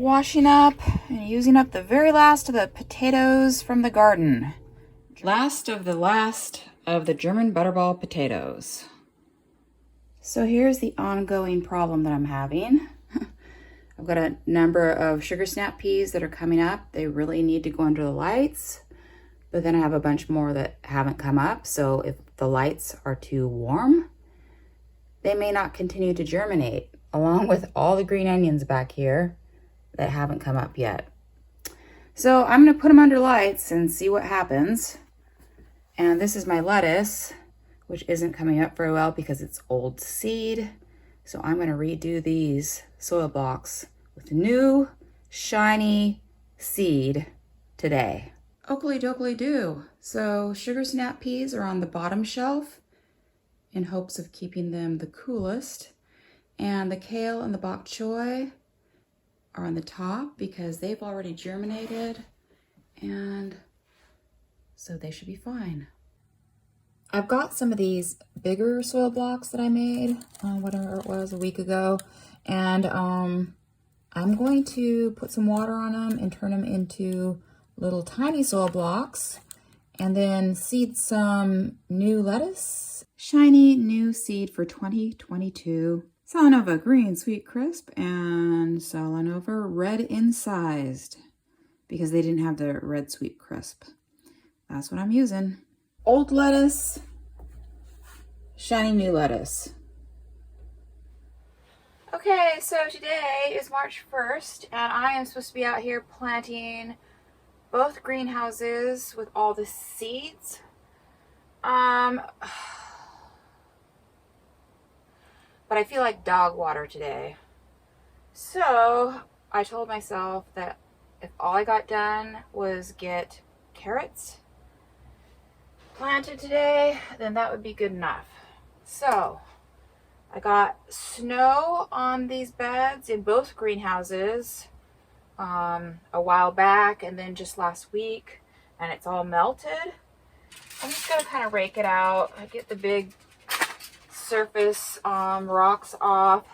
washing up and using up the very last of the potatoes from the garden. Last of the German butterball potatoes. So here's the ongoing problem that I'm having. I've got a number of sugar snap peas that are coming up. They really need to go under the lights, but then I have a bunch more that haven't come up. So if the lights are too warm, they may not continue to germinate, along with all the green onions back here that haven't come up yet. So I'm gonna put them under lights and see what happens. And this is my lettuce, which isn't coming up very well because it's old seed. So I'm gonna redo these soil blocks with new, shiny seed today. Oakley dokley do. So sugar snap peas are on the bottom shelf in hopes of keeping them the coolest. And the kale and the bok choy are on the top because they've already germinated, and so they should be fine. I've got some of these bigger soil blocks that I made, whatever it was, a week ago, and I'm going to put some water on them and turn them into little tiny soil blocks, and then seed some new lettuce. Shiny new seed for 2022. Salanova Green Sweet Crisp and Salanova Red Incised, because they didn't have the Red Sweet Crisp. That's what I'm using. Old lettuce, shiny new lettuce. Okay, so today is March 1st, and I am supposed to be out here planting both greenhouses with all the seeds. But I feel like dog water today. So I told myself that if all I got done was get carrots planted today, then that would be good enough. So I got snow on these beds in both greenhouses a while back, and then just last week, and it's all melted. I'm just gonna kind of rake it out. I get the big surface rocks off,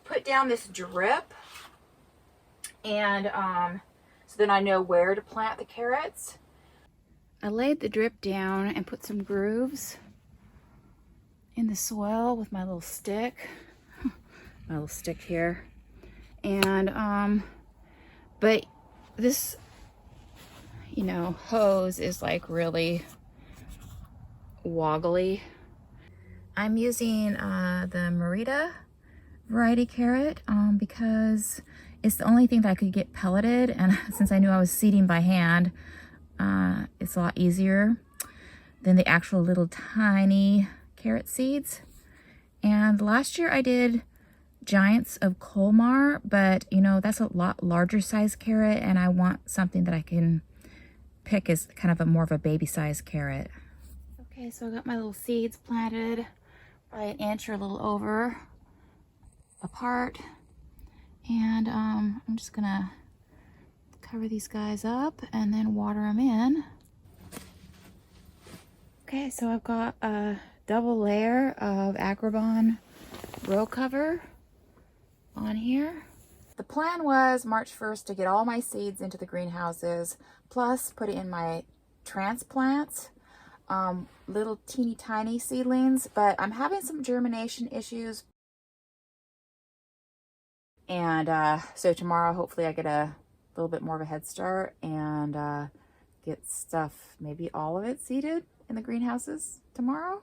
put down this drip, and so then I know where to plant the carrots. I laid the drip down and put some grooves in the soil with my little stick, my little stick here, and but this, you know, hose is like really woggly. I'm using the Merida variety carrot because it's the only thing that I could get pelleted, and since I knew I was seeding by hand, it's a lot easier than the actual little tiny carrot seeds. And last year I did Giants of Colmar, but you know, that's a lot larger size carrot, and I want something that I can pick as kind of a more of a baby size carrot. Okay, so I got my little seeds planted probably an inch or a little over apart, and I'm just gonna cover these guys up and then water them in. Okay, so I've got a double layer of Agribon row cover on here. The plan was March 1st to get all my seeds into the greenhouses, plus put it in my transplants, little teeny tiny seedlings, but I'm having some germination issues, and so tomorrow hopefully I get a little bit more of a head start and get stuff, maybe all of it seeded in the greenhouses tomorrow.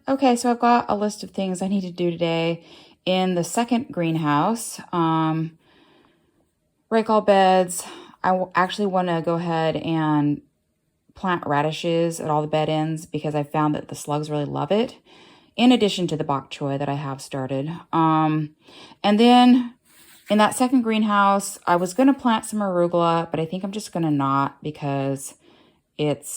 Okay, so I've got a list of things I need to do today in the second greenhouse. Rake all beds. I actually want to go ahead and plant radishes at all the bed ends because I found that the slugs really love it, in addition to the bok choy that I have started. And then in that second greenhouse, I was going to plant some arugula, but I think I'm just going to not because it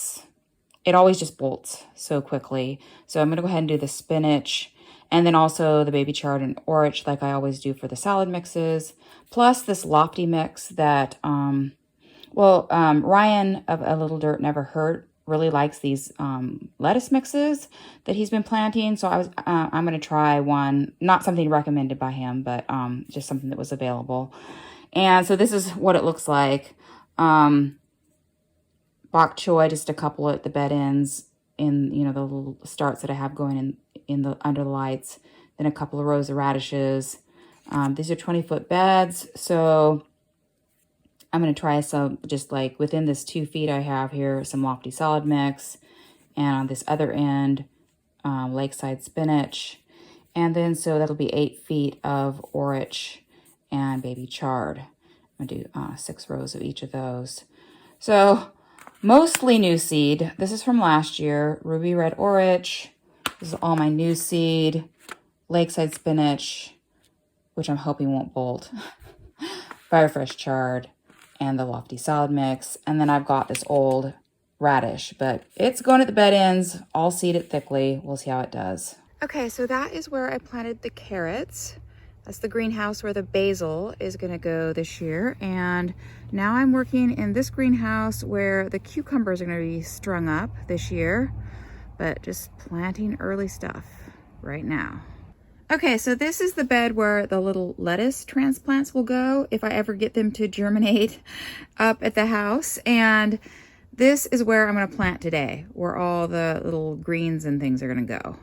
always just bolts so quickly. So I'm going to go ahead and do the spinach, and then also the baby chard and orach like I always do for the salad mixes, plus this lofty mix that, Ryan of A Little Dirt Never Hurt really likes these lettuce mixes that he's been planting. So I'm going to try one, not something recommended by him, but just something that was available. And so this is what it looks like. Bok choy, just a couple at the bed ends in, you know, the little starts that I have going in the under the lights. Then a couple of rows of radishes. These are 20-foot beds. So I'm going to try some, just like within this 2 feet I have here, some lofty solid mix. And on this other end, lakeside spinach. And then so that'll be 8 feet of orach and baby chard. I'm going to do 6 rows of each of those. So mostly new seed. This is from last year. Ruby red orach. This is all my new seed. Lakeside spinach, which I'm hoping won't bolt. Fire fresh chard and the lofty solid mix. And then I've got this old radish, but it's going at the bed ends. I'll seed it thickly. We'll see how it does. Okay, so that is where I planted the carrots. That's the greenhouse where the basil is going to go this year. And now I'm working in this greenhouse where the cucumbers are going to be strung up this year, but just planting early stuff right now. Okay, so this is the bed where the little lettuce transplants will go if I ever get them to germinate up at the house. And this is where I'm going to plant today, where all the little greens and things are going to go.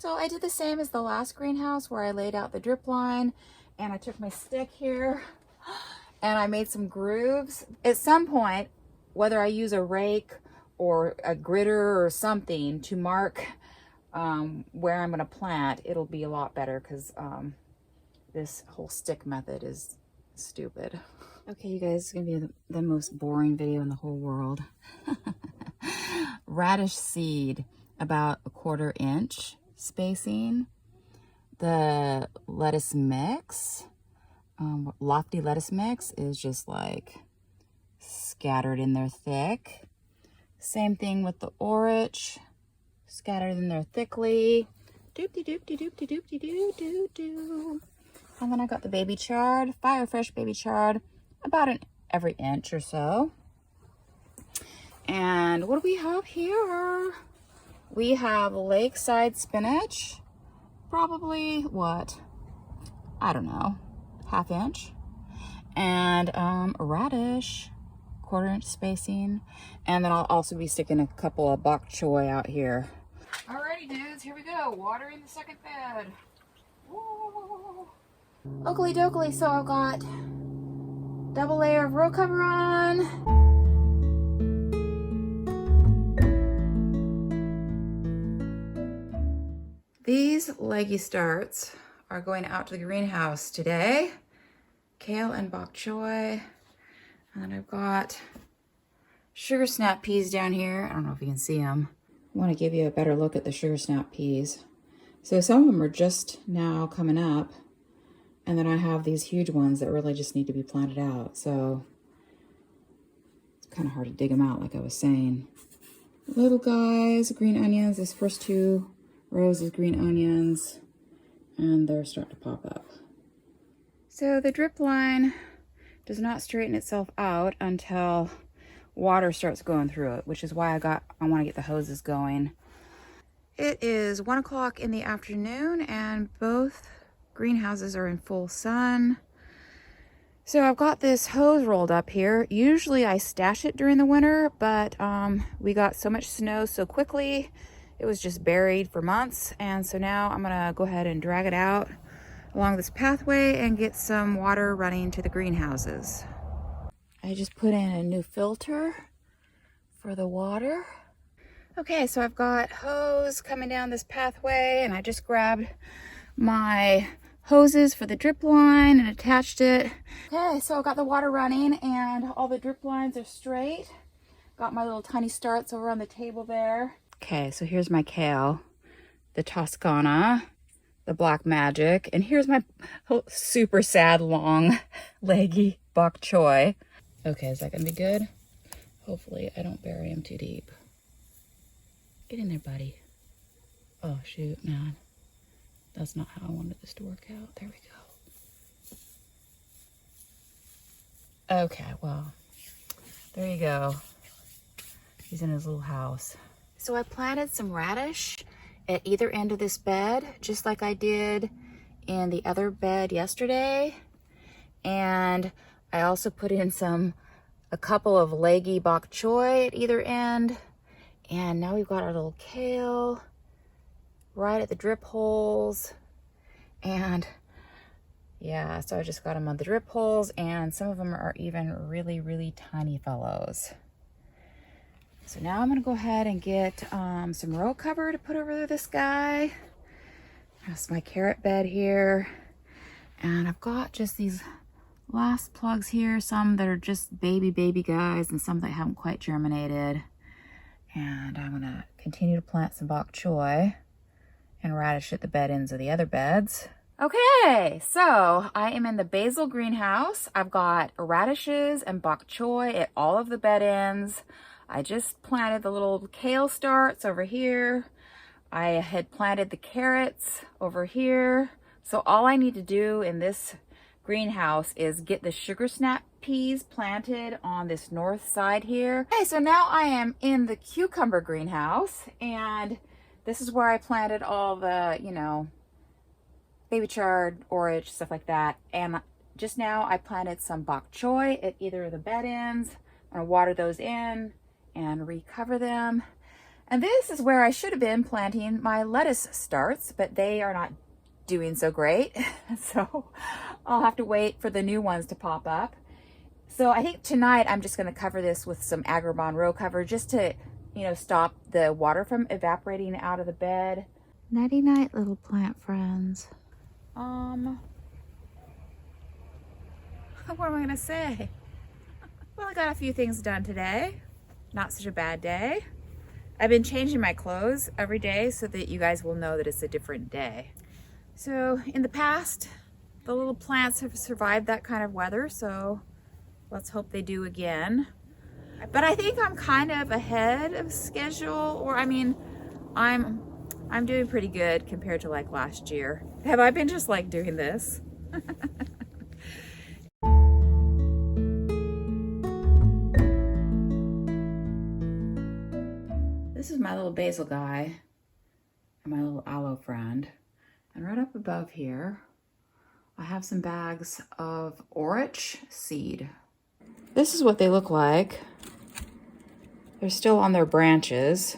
So I did the same as the last greenhouse where I laid out the drip line, and I took my stick here and I made some grooves. At some point, whether I use a rake or a gritter or something to mark where I'm going to plant, it'll be a lot better, because this whole stick method is stupid. Okay, you guys, it's going to be the most boring video in the whole world. Radish seed, about 1/4 inch spacing. The lettuce mix, lofty lettuce mix, is just like scattered in there thick. Same thing with the orach, scattered in there thickly. Doop-de-doop-de-doop-de-doop-de-doop-de-doop. And then I got the baby chard, fire fresh baby chard, about every inch or so. And what do we have here? We have lakeside spinach, probably what? I don't know, 1/2 inch. And a radish, 1/4 inch spacing. And then I'll also be sticking a couple of bok choy out here. Alrighty dudes, here we go. Watering the second bed. Whoa. Oakley dokley, so I've got double layer of row cover on. These leggy starts are going out to the greenhouse today. Kale and bok choy. And then I've got sugar snap peas down here. I don't know if you can see them. I want to give you a better look at the sugar snap peas. So some of them are just now coming up. And then I have these huge ones that really just need to be planted out. So it's kind of hard to dig them out, like I was saying. Little guys, green onions. This first 2 rows is green onions, and they're starting to pop up. So the drip line does not straighten itself out until water starts going through it, which is why I want to get the hoses going. It is 1 o'clock in the afternoon, and both greenhouses are in full sun. So I've got this hose rolled up here. Usually I stash it during the winter, but we got so much snow so quickly. It was just buried for months, and so now I'm gonna go ahead and drag it out along this pathway and get some water running to the greenhouses. I just put in a new filter for the water. Okay, so I've got hose coming down this pathway, and I just grabbed my hoses for the drip line and attached it. Okay, so I've got the water running and all the drip lines are straight. Got my little tiny starts over on the table there. Okay, so here's my kale, the Toscana, the Black Magic, and here's my super sad, long, leggy bok choy. Okay, is that gonna be good? Hopefully I don't bury him too deep. Get in there, buddy. Oh, shoot, man. That's not how I wanted this to work out. There we go. Okay, well, there you go. He's in his little house. So I planted some radish at either end of this bed, just like I did in the other bed yesterday. And I also put in a couple of leggy bok choy at either end. And now we've got our little kale right at the drip holes. And yeah, so I just got them on the drip holes, and some of them are even really, really tiny fellows. So now I'm gonna go ahead and get some row cover to put over this guy. That's my carrot bed here. And I've got just these last plugs here, some that are just baby guys and some that haven't quite germinated. And I'm gonna continue to plant some bok choy and radish at the bed ends of the other beds. Okay, so I am in the basil greenhouse. I've got radishes and bok choy at all of the bed ends. I just planted the little kale starts over here. I had planted the carrots over here. So all I need to do in this greenhouse is get the sugar snap peas planted on this north side here. Okay, so now I am in the cucumber greenhouse, and this is where I planted all the, you know, baby chard, orach, stuff like that. And just now I planted some bok choy at either of the bed ends. I'm gonna water those in and recover them. And this is where I should have been planting my lettuce starts, but they are not doing so great. So I'll have to wait for the new ones to pop up. So I think tonight I'm just gonna cover this with some Agribon row cover just to, you know, stop the water from evaporating out of the bed. Nighty night, little plant friends. What am I gonna say? Well, I got a few things done today. Not such a bad day. I've been changing my clothes every day so that you guys will know that it's a different day. So in the past, the little plants have survived that kind of weather, so let's hope they do again. But I think I'm kind of ahead of schedule, or I mean, I'm doing pretty good compared to like last year. Have I been just like doing this? This is my little basil guy and my little aloe friend. And right up above here, I have some bags of orach seed. This is what they look like. They're still on their branches.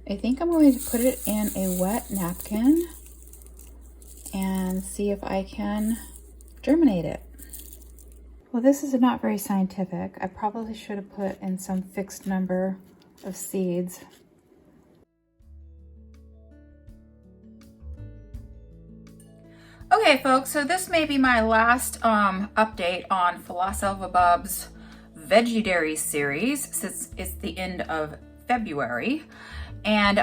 I think I'm going to put it in a wet napkin and see if I can germinate it. Well, this is not very scientific. I probably should have put in some fixed number of seeds. Okay, folks, so this may be my last update on Falafelzebub's Vegudairy series, since it's the end of February. And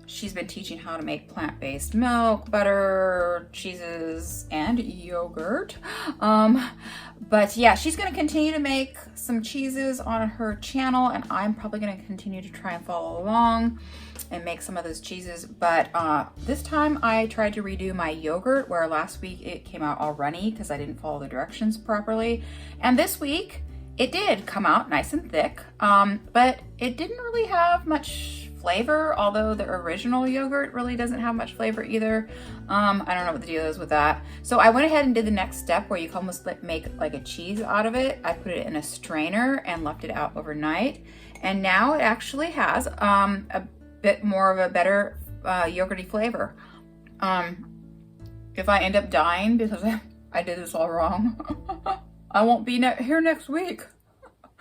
she's been teaching how to make plant-based milk, butter, cheeses, and yogurt. But yeah, she's gonna continue to make some cheeses on her channel, and I'm probably gonna continue to try and follow along and make some of those cheeses. But this time I tried to redo my yogurt, where last week it came out all runny because I didn't follow the directions properly. And this week it did come out nice and thick, but it didn't really have much flavor, although the original yogurt really doesn't have much flavor either. I don't know what the deal is with that. So I went ahead and did the next step where you can almost make like a cheese out of it. I put it in a strainer and left it out overnight. And now it actually has a bit more of a better yogurty flavor. If I end up dying because I did this all wrong, I won't be here next week.